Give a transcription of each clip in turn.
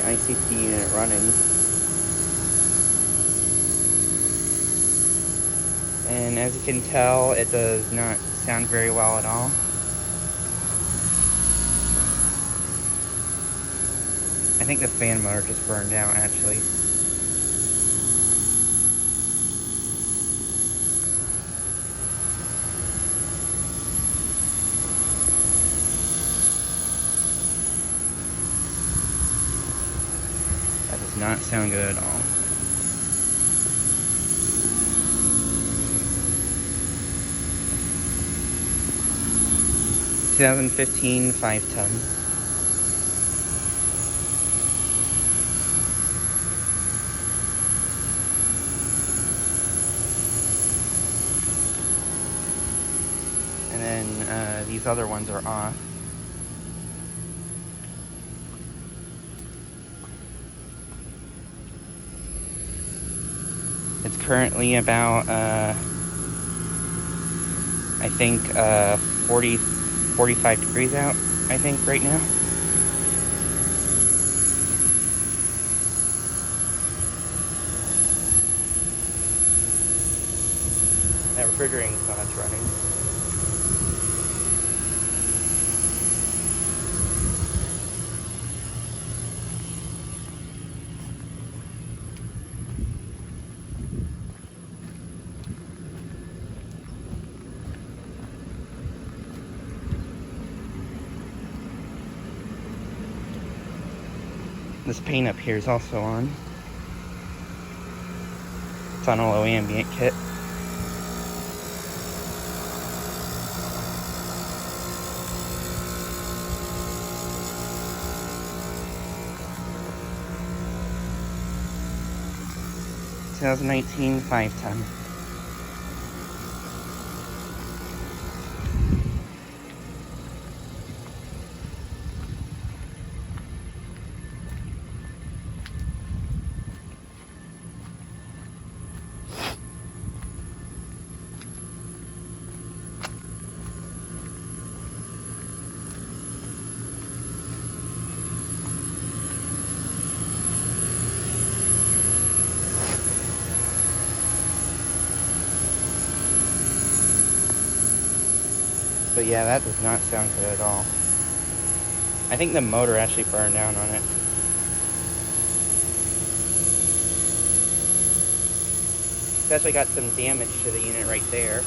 ICT unit running. And as you can tell, it does not sound very well at all. I think the fan motor just burned out, actually. That does not sound good at all. Two 2015 5-ton. And then these other ones are off. It's currently about, I think, 45 degrees out, I think, right now. That refrigerating pod's running. This paint up here is also on. It's on a low ambient kit. Two 2019 5-ton. But yeah, that does not sound good at all. I think the motor actually burned down on it. It's actually got some damage to the unit right there.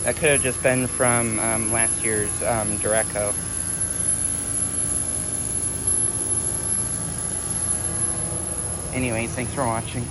That could have just been from last year's Dureco. Anyways, thanks for watching.